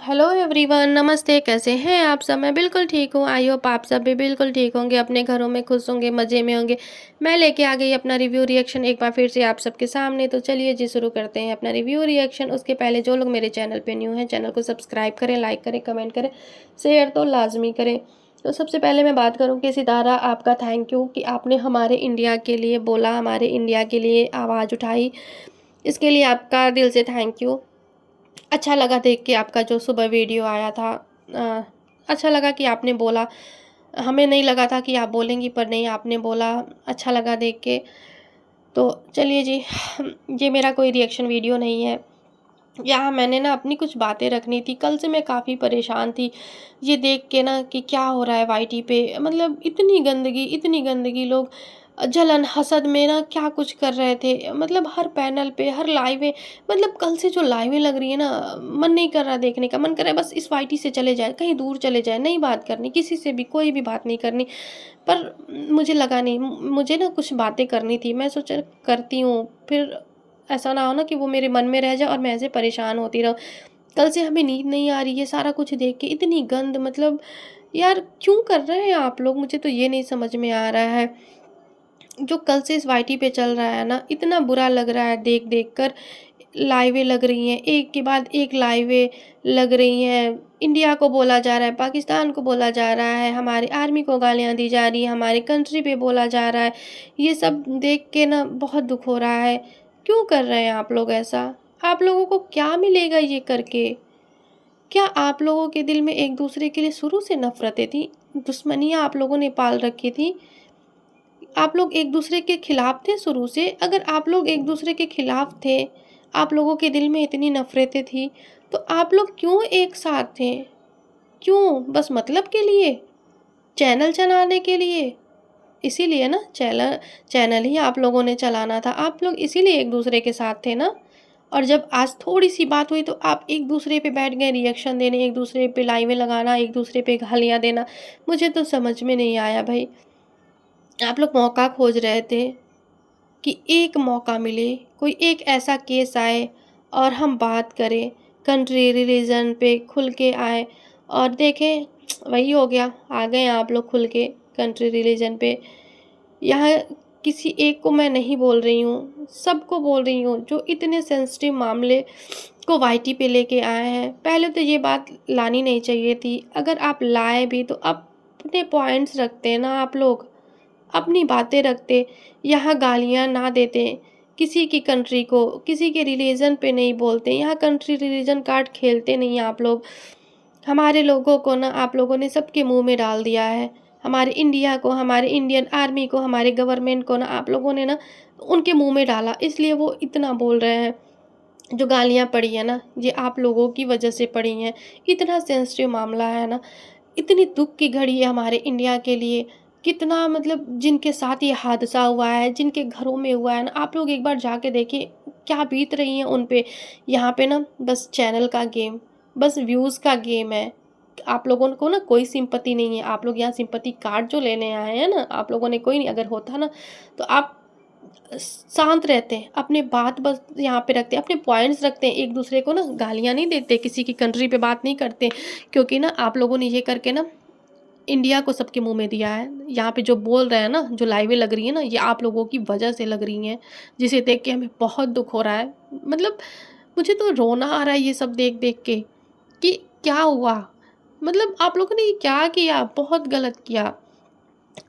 Hello everyone, नमस्ते। कैसे हैं आप सब? मैं बिल्कुल ठीक हूँ। आई होप आप सब भी बिल्कुल ठीक होंगे, अपने घरों में खुश होंगे, मज़े में होंगे। मैं लेके आ गई अपना रिव्यू रिएक्शन एक बार फिर से आप सबके सामने। तो चलिए जी, शुरू करते हैं अपना रिव्यू रिएक्शन। उसके पहले जो लोग मेरे चैनल पे न्यू हैं, चैनल को सब्सक्राइब करें, लाइक करें, कमेंट करें, शेयर तो लाजमी करें। तो सबसे पहले मैं बात करूँ कि सितारा, आपका थैंक यू कि आपने हमारे इंडिया के लिए बोला, हमारे इंडिया के लिए आवाज़ उठाई। इसके लिए आपका दिल से थैंक यू। अच्छा लगा देख के आपका जो सुबह वीडियो आया था। अ, अच्छा लगा कि आपने बोला। हमें नहीं लगा था कि आप बोलेंगी, पर नहीं, आपने बोला। अच्छा लगा देख के। तो चलिए जी, ये मेरा कोई रिएक्शन वीडियो नहीं है। यहाँ मैंने ना अपनी कुछ बातें रखनी थी। कल से मैं काफ़ी परेशान थी ये देख के ना कि क्या हो रहा है वाईटी पे। मतलब इतनी गंदगी, लोग जलन हसद में ना क्या कुछ कर रहे थे। मतलब हर पैनल पे, हर लाइवें, मतलब कल से जो लाइवें लग रही है ना, मन नहीं कर रहा देखने का। मन कर रहा है बस इस वाईटी से चले जाए, कहीं दूर चले जाए, नहीं बात करनी किसी से भी, कोई भी बात नहीं करनी। पर मुझे लगा नहीं, मुझे ना कुछ बातें करनी थी। मैं सोचा करती हूँ, फिर ऐसा ना हो ना कि वो मेरे मन में रह जाए और मैं ऐसे परेशान होती रहूँ। कल से हमें नींद नहीं आ रही है सारा कुछ देख के, इतनी गंद। मतलब यार क्यों कर रहे हैं आप लोग? मुझे तो ये नहीं समझ में आ रहा है। जो कल से इस वाईटी पे चल रहा है ना, इतना बुरा लग रहा है देख देख कर। लाइवें लग रही हैं, एक के बाद एक लाइवें लग रही हैं। इंडिया को बोला जा रहा है, पाकिस्तान को बोला जा रहा है, हमारी आर्मी को गालियाँ दी जा रही हैं, हमारे कंट्री पे बोला जा रहा है। ये सब देख के ना बहुत दुख हो रहा है। क्यों कर रहे हैं आप लोग ऐसा? आप लोगों को क्या मिलेगा ये करके? क्या आप लोगों के दिल में एक दूसरे के लिए शुरू से नफरतें थी? दुश्मनियाँ आप लोगों ने पाल रखी थी? आप लोग एक दूसरे के खिलाफ थे शुरू से? अगर आप लोग एक दूसरे के खिलाफ थे, आप लोगों के दिल में इतनी नफरतें थी, तो आप लोग क्यों एक साथ थे? क्यों? बस मतलब के लिए? चैनल चलाने के लिए? इसीलिए ना, चैनल चैनल ही आप लोगों ने चलाना था। आप लोग इसीलिए एक दूसरे के साथ थे ना। और जब आज थोड़ी सी बात हुई तो आप एक दूसरे पे बैठ गए रिएक्शन देने, एक दूसरे पे लाइवें लगाना, एक दूसरे पे गालियाँ देना। मुझे तो समझ में नहीं आया भाई। आप लोग मौका खोज रहे थे कि एक मौका मिले, कोई एक ऐसा केस आए और हम बात करें, कंट्री रिलीजन पे खुल के आए। और देखें, वही हो गया, आ गए आप लोग खुल के कंट्री रिलीजन पे। यहाँ किसी एक को मैं नहीं बोल रही हूँ, सबको बोल रही हूँ जो इतने सेंसिटिव मामले को वाईटी पे लेके आए हैं। पहले तो ये बात लानी नहीं चाहिए थी। अगर आप लाए भी तो अपने पॉइंट्स रखते ना, आप लोग अपनी बातें रखते, यहाँ गालियाँ ना देते, किसी की कंट्री को, किसी के रिलीजन पे नहीं बोलते, यहाँ कंट्री रिलीजन कार्ड खेलते नहीं आप लोग। हमारे लोगों को ना आप लोगों ने सबके मुंह में डाल दिया है। हमारे इंडिया को, हमारे इंडियन आर्मी को, हमारे गवर्नमेंट को ना आप लोगों ने ना उनके मुंह में डाला, इसलिए वो इतना बोल रहे हैं। जो गालियाँ पड़ी है ना, ये आप लोगों की वजह से पड़ी हैं। इतना सेंसिटिव मामला है ना, इतनी दुख की घड़ी है हमारे इंडिया के लिए। कितना, मतलब जिनके साथ ये हादसा हुआ है, जिनके घरों में हुआ है ना, आप लोग एक बार जाके देखिए क्या बीत रही हैं उन पे। यहाँ पे ना बस चैनल का गेम, बस व्यूज़ का गेम है। आप लोगों को ना कोई सिंपैथी नहीं है। आप लोग यहाँ सिंपैथी कार्ड जो लेने आए हैं ना, आप लोगों ने कोई नहीं। अगर होता ना तो आप शांत रहते हैं, अपने बात बस यहाँ पे रखते हैं, अपने पॉइंट्स रखते हैं, एक दूसरे को ना गालियाँ नहीं देते, किसी की कंट्री पे बात नहीं करते। क्योंकि ना आप लोगों ने ये करके ना इंडिया को सबके मुंह में दिया है। यहाँ पे जो बोल रहे हैं ना, जो लाइवें लग रही है ना, ये आप लोगों की वजह से लग रही हैं, जिसे देख के हमें बहुत दुख हो रहा है। मतलब मुझे तो रोना आ रहा है ये सब देख देख के कि क्या हुआ। मतलब आप लोगों ने ये क्या किया? बहुत गलत किया।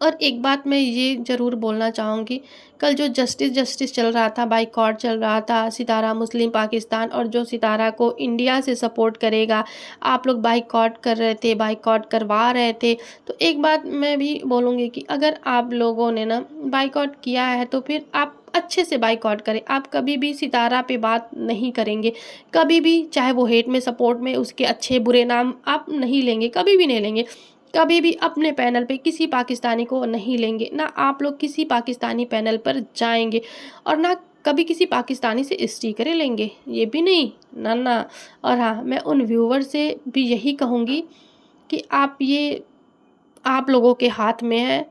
और एक बात मैं ये ज़रूर बोलना चाहूँगी, कल जो जस्टिस जस्टिस चल रहा था, बाइकॉट चल रहा था, सितारा मुस्लिम पाकिस्तान और जो सितारा को इंडिया से सपोर्ट करेगा, आप लोग बाइकॉट कर रहे थे, बाइकॉट करवा रहे थे। तो एक बात मैं भी बोलूँगी कि अगर आप लोगों ने ना बाइकॉट किया है तो फिर आप अच्छे से बाइकॉट करें। आप कभी भी सितारा पे बात नहीं करेंगे, कभी भी, चाहे वो हेट में, सपोर्ट में, उसके अच्छे बुरे नाम आप नहीं लेंगे, कभी भी नहीं लेंगे। कभी भी अपने पैनल पे किसी पाकिस्तानी को नहीं लेंगे, ना आप लोग किसी पाकिस्तानी पैनल पर जाएंगे, और ना कभी किसी पाकिस्तानी से स्टिकरें लेंगे, ये भी नहीं, ना ना। और हाँ, मैं उन व्यूवर से भी यही कहूँगी कि आप लोगों के हाथ में है।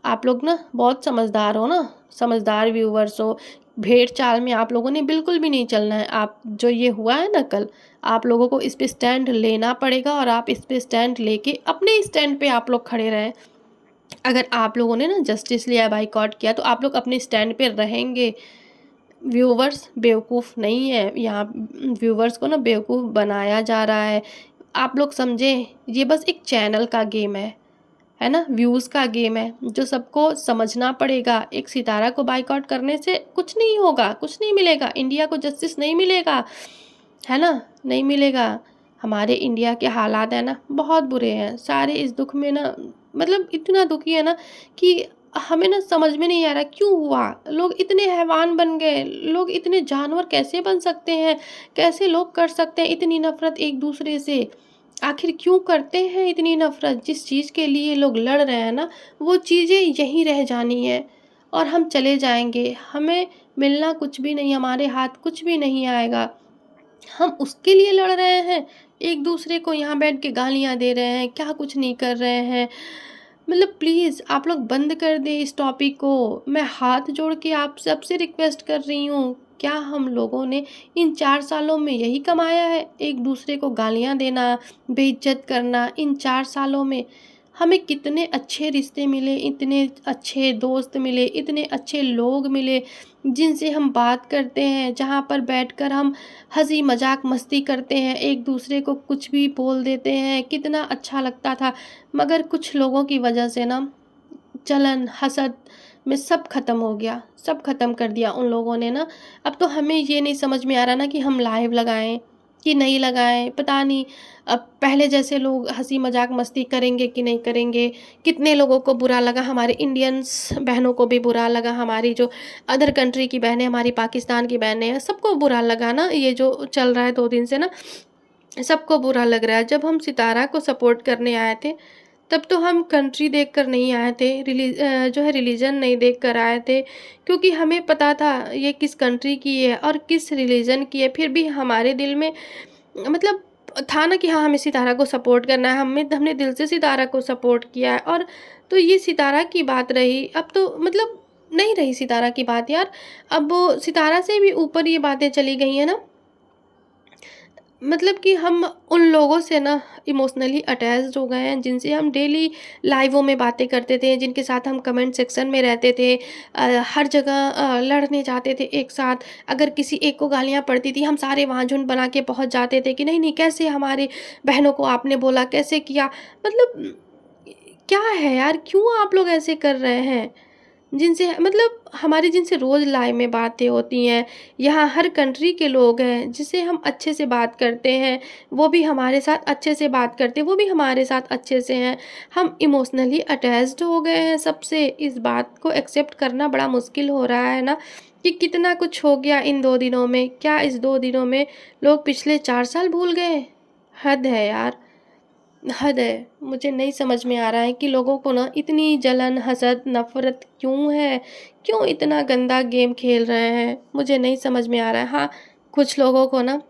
आप लोग ना बहुत समझदार हो ना, समझदार व्यूवर्स हो भेड़ चाल में आप लोगों ने बिल्कुल भी नहीं चलना है। आप जो ये हुआ है ना कल, आप लोगों को इस पे स्टैंड लेना पड़ेगा और आप इस पे स्टैंड लेके अपने स्टैंड पे आप लोग खड़े रहें। अगर आप लोगों ने ना जस्टिस लिया, बायकॉट किया, तो आप लोग अपने स्टैंड पे रहेंगे। व्यूवर्स बेवकूफ़ नहीं है, यहाँ व्यूवर्स को ना बेवकूफ़ बनाया जा रहा है। आप लोग समझें, ये बस एक चैनल का गेम है ना, व्यूज़ का गेम है, जो सबको समझना पड़ेगा। एक सितारा को बायकॉट करने से कुछ नहीं होगा, कुछ नहीं मिलेगा, इंडिया को जस्टिस नहीं मिलेगा, है ना, नहीं मिलेगा। हमारे इंडिया के हालात है ना बहुत बुरे हैं, सारे इस दुख में ना, मतलब इतना दुखी है ना कि हमें ना समझ में नहीं आ रहा क्यों हुआ। लोग इतने हैवान बन गए, लोग इतने जानवर कैसे बन सकते हैं, कैसे लोग कर सकते हैं इतनी नफरत एक दूसरे से। आखिर क्यों करते हैं इतनी नफरत? जिस चीज़ के लिए लोग लड़ रहे हैं ना, वो चीज़ें यहीं रह जानी है और हम चले जाएंगे, हमें मिलना कुछ भी नहीं, हमारे हाथ कुछ भी नहीं आएगा। हम उसके लिए लड़ रहे हैं, एक दूसरे को यहाँ बैठ के गालियाँ दे रहे हैं, क्या कुछ नहीं कर रहे हैं। मतलब प्लीज़ आप लोग बंद कर दें इस टॉपिक को। मैं हाथ जोड़ के आप सबसे रिक्वेस्ट कर रही हूँ। क्या हम लोगों ने इन 4 सालों में यही कमाया है? एक दूसरे को गालियाँ देना, बेइज्जत करना। इन 4 सालों में हमें कितने अच्छे रिश्ते मिले, इतने अच्छे दोस्त मिले, इतने अच्छे लोग मिले जिनसे हम बात करते हैं, जहाँ पर बैठकर हम हँसी मजाक मस्ती करते हैं, एक दूसरे को कुछ भी बोल देते हैं, कितना अच्छा लगता था। मगर कुछ लोगों की वजह से ना जलन, हसद में सब ख़त्म हो गया, सब ख़त्म कर दिया उन लोगों ने ना। अब तो हमें ये नहीं समझ में आ रहा ना कि हम लाइव लगाएं कि नहीं लगाएं, पता नहीं। अब पहले जैसे लोग हंसी मजाक मस्ती करेंगे कि नहीं करेंगे। कितने लोगों को बुरा लगा, हमारे इंडियंस बहनों को भी बुरा लगा, हमारी जो अदर कंट्री की बहनें, हमारी पाकिस्तान की बहनें हैं, सबको बुरा लगा ना। ये जो चल रहा है 2 दिन से ना, सबको बुरा लग रहा है। जब हम सितारा को सपोर्ट करने आए थे, तब तो हम कंट्री देखकर नहीं आए थे, जो है रिलीजन नहीं देखकर आए थे, क्योंकि हमें पता था ये किस कंट्री की है और किस रिलीजन की है। फिर भी हमारे दिल में मतलब था ना कि हाँ, हमें सितारा को सपोर्ट करना है, हमने दिल से सितारा को सपोर्ट किया है। और तो ये सितारा की बात रही, अब तो मतलब नहीं रही सितारा की बात यार। अब वो सितारा से भी ऊपर ये बातें चली गई हैं ना, मतलब कि हम उन लोगों से ना इमोशनली अटैच्ड हो गए हैं जिनसे हम डेली लाइवों में बातें करते थे, जिनके साथ हम कमेंट सेक्शन में रहते थे, हर जगह लड़ने जाते थे एक साथ। अगर किसी एक को गालियाँ पड़ती थी, हम सारे वहाँ झुंड बना के पहुँच जाते थे कि नहीं नहीं, कैसे हमारे बहनों को आपने बोला, कैसे किया। मतलब क्या है यार, क्यों आप लोग ऐसे कर रहे हैं? जिनसे मतलब हमारी जिनसे रोज़ लाइव में बातें होती हैं, यहाँ हर कंट्री के लोग हैं जिससे हम अच्छे से बात करते हैं, वो भी हमारे साथ अच्छे से बात करते हैं, वो भी हमारे साथ अच्छे से हैं। हम इमोशनली अटैच्ड हो गए हैं सबसे। इस बात को एक्सेप्ट करना बड़ा मुश्किल हो रहा है ना कि कितना कुछ हो गया इन 2 दिनों में। क्या इस 2 दिनों में लोग पिछले 4 साल भूल गए? हद है यार, हद है। मुझे नहीं समझ में आ रहा है कि लोगों को ना इतनी जलन, हसद, नफ़रत क्यों है? क्यों इतना गंदा गेम खेल रहे हैं? मुझे नहीं समझ में आ रहा है। हाँ, कुछ लोगों को ना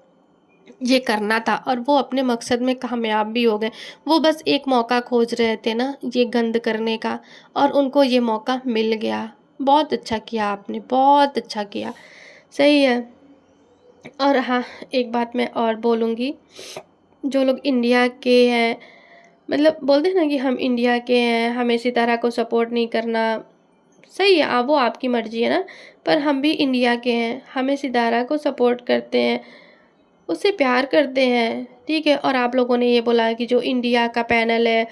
ये करना था और वो अपने मकसद में कामयाब भी हो गए। वो बस एक मौका खोज रहे थे ना ये गंद करने का, और उनको ये मौका मिल गया। बहुत अच्छा किया आपने, बहुत अच्छा किया। सही है। और हाँ, एक बात मैं और बोलूँगी, जो लोग इंडिया के हैं, मतलब बोलते हैं ना कि हम इंडिया के हैं, हमें सितारा को सपोर्ट नहीं करना। सही है, वो आपकी मर्ज़ी है ना, पर हम भी इंडिया के हैं, हमें सितारा को सपोर्ट करते हैं, उससे प्यार करते हैं, ठीक है। और आप लोगों ने ये बोला है कि जो इंडिया का पैनल है,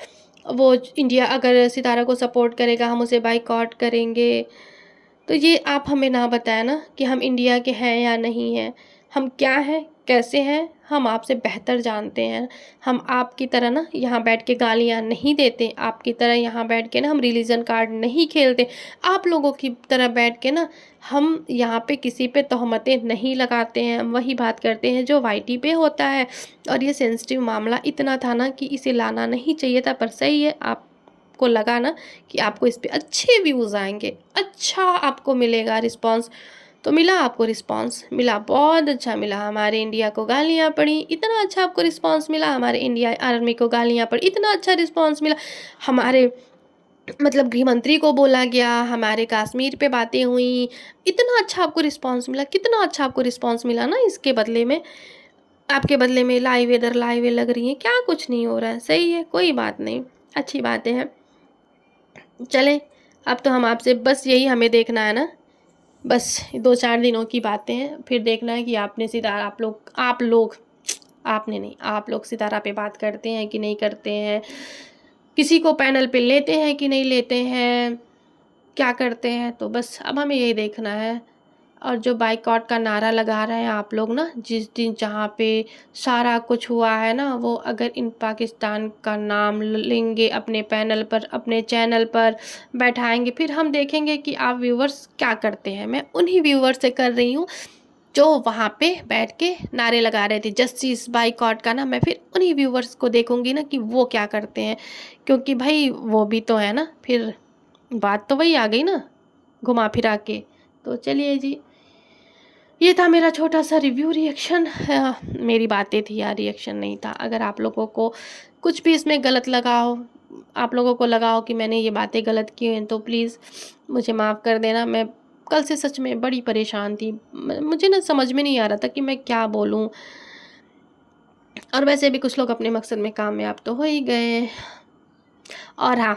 वो इंडिया अगर सितारा को सपोर्ट करेगा, हम उसे बायकॉट करेंगे। तो ये आप हमें ना बताएं ना कि हम इंडिया के हैं या नहीं हैं। हम क्या हैं, कैसे हैं, हम आपसे बेहतर जानते हैं। हम आपकी तरह ना यहाँ बैठ के गालियाँ नहीं देते, आपकी तरह यहाँ बैठ के ना हम रिलीजन कार्ड नहीं खेलते, आप लोगों की तरह बैठ के ना हम यहाँ पे किसी पे तोहमतें नहीं लगाते हैं। हम वही बात करते हैं जो वाईटी पे होता है। और ये सेंसिटिव मामला इतना था ना कि इसे लाना नहीं चाहिए था, पर सही है, आप को लगा ना कि आपको इस पे अच्छे व्यूज़ आएंगे, अच्छा आपको मिलेगा रिस्पांस, तो मिला, आपको रिस्पांस मिला, बहुत अच्छा मिला। हमारे इंडिया को गालियाँ पड़ी, इतना अच्छा आपको रिस्पांस मिला। हमारे इंडिया आर्मी को गालियाँ पड़ी, इतना अच्छा रिस्पांस मिला। हमारे मतलब गृह मंत्री को बोला गया, हमारे कश्मीर पे बातें हुई, इतना अच्छा आपको रिस्पॉन्स मिला, कितना अच्छा आपको रिस्पॉन्स मिला ना इसके बदले में। आपके बदले में लाइव इधर लाइव लग रही हैं, क्या कुछ नहीं हो रहा है, सही है, कोई बात नहीं, अच्छी बातें हैं। चलें, अब तो हम आपसे बस यही हमें देखना है ना, बस 2-4 दिनों की बातें हैं, फिर देखना है कि आपने सितारा आप लोग आपने नहीं, आप लोग सितारा पे बात करते हैं कि नहीं करते हैं, किसी को पैनल पे लेते हैं कि नहीं लेते हैं, क्या करते हैं, तो बस अब हमें यही देखना है। और जो बाइकॉट का नारा लगा रहे हैं आप लोग ना, जिस दिन जहाँ पे सारा कुछ हुआ है ना, वो अगर इन पाकिस्तान का नाम लेंगे अपने पैनल पर, अपने चैनल पर बैठाएंगे, फिर हम देखेंगे कि आप व्यूवर्स क्या करते हैं। मैं उन्हीं व्यूवर्स से कर रही हूँ जो वहाँ पे बैठ के नारे लगा रहे थे जस्टिस बाइकॉट का ना, मैं फिर उन्हीं व्यूवर्स को देखूंगी ना कि वो क्या करते हैं, क्योंकि भाई वो भी तो है ना, फिर बात तो वही आ गई ना घुमा फिरा के। तो चलिए जी, ये था मेरा छोटा सा रिव्यू रिएक्शन। मेरी बातें थी यार, रिएक्शन नहीं था। अगर आप लोगों को कुछ भी इसमें गलत लगा हो, आप लोगों को लगा हो कि मैंने ये बातें गलत की हैं, तो प्लीज़ मुझे माफ़ कर देना। मैं कल से सच में बड़ी परेशान थी, मुझे ना समझ में नहीं आ रहा था कि मैं क्या बोलूँ। और वैसे भी कुछ लोग अपने मकसद में कामयाब तो हो ही गए। और हाँ,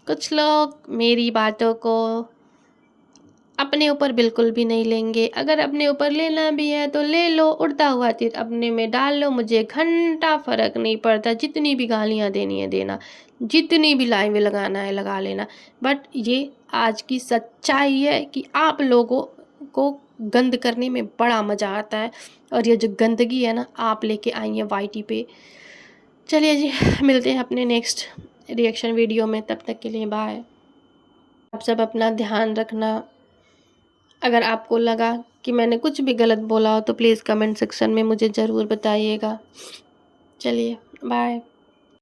कुछ लोग मेरी बातों को अपने ऊपर बिल्कुल भी नहीं लेंगे। अगर अपने ऊपर लेना भी है तो ले लो, उड़ता हुआ तीर अपने में डाल लो, मुझे घंटा फ़र्क नहीं पड़ता। जितनी भी गालियाँ देनी है देना, जितनी भी लाइनें लगाना है लगा लेना। बट ये आज की सच्चाई है कि आप लोगों को गंद करने में बड़ा मज़ा आता है, और ये जो गंदगी है ना, आप लेके आई हैं वाईटी पे। चलिए जी, मिलते हैं अपने नेक्स्ट रिएक्शन वीडियो में, तब तक के लिए बाय। आप सब अपना ध्यान रखना। अगर आपको लगा कि मैंने कुछ भी गलत बोला हो तो प्लीज़ कमेंट सेक्शन में मुझे ज़रूर बताइएगा। चलिए, बाय।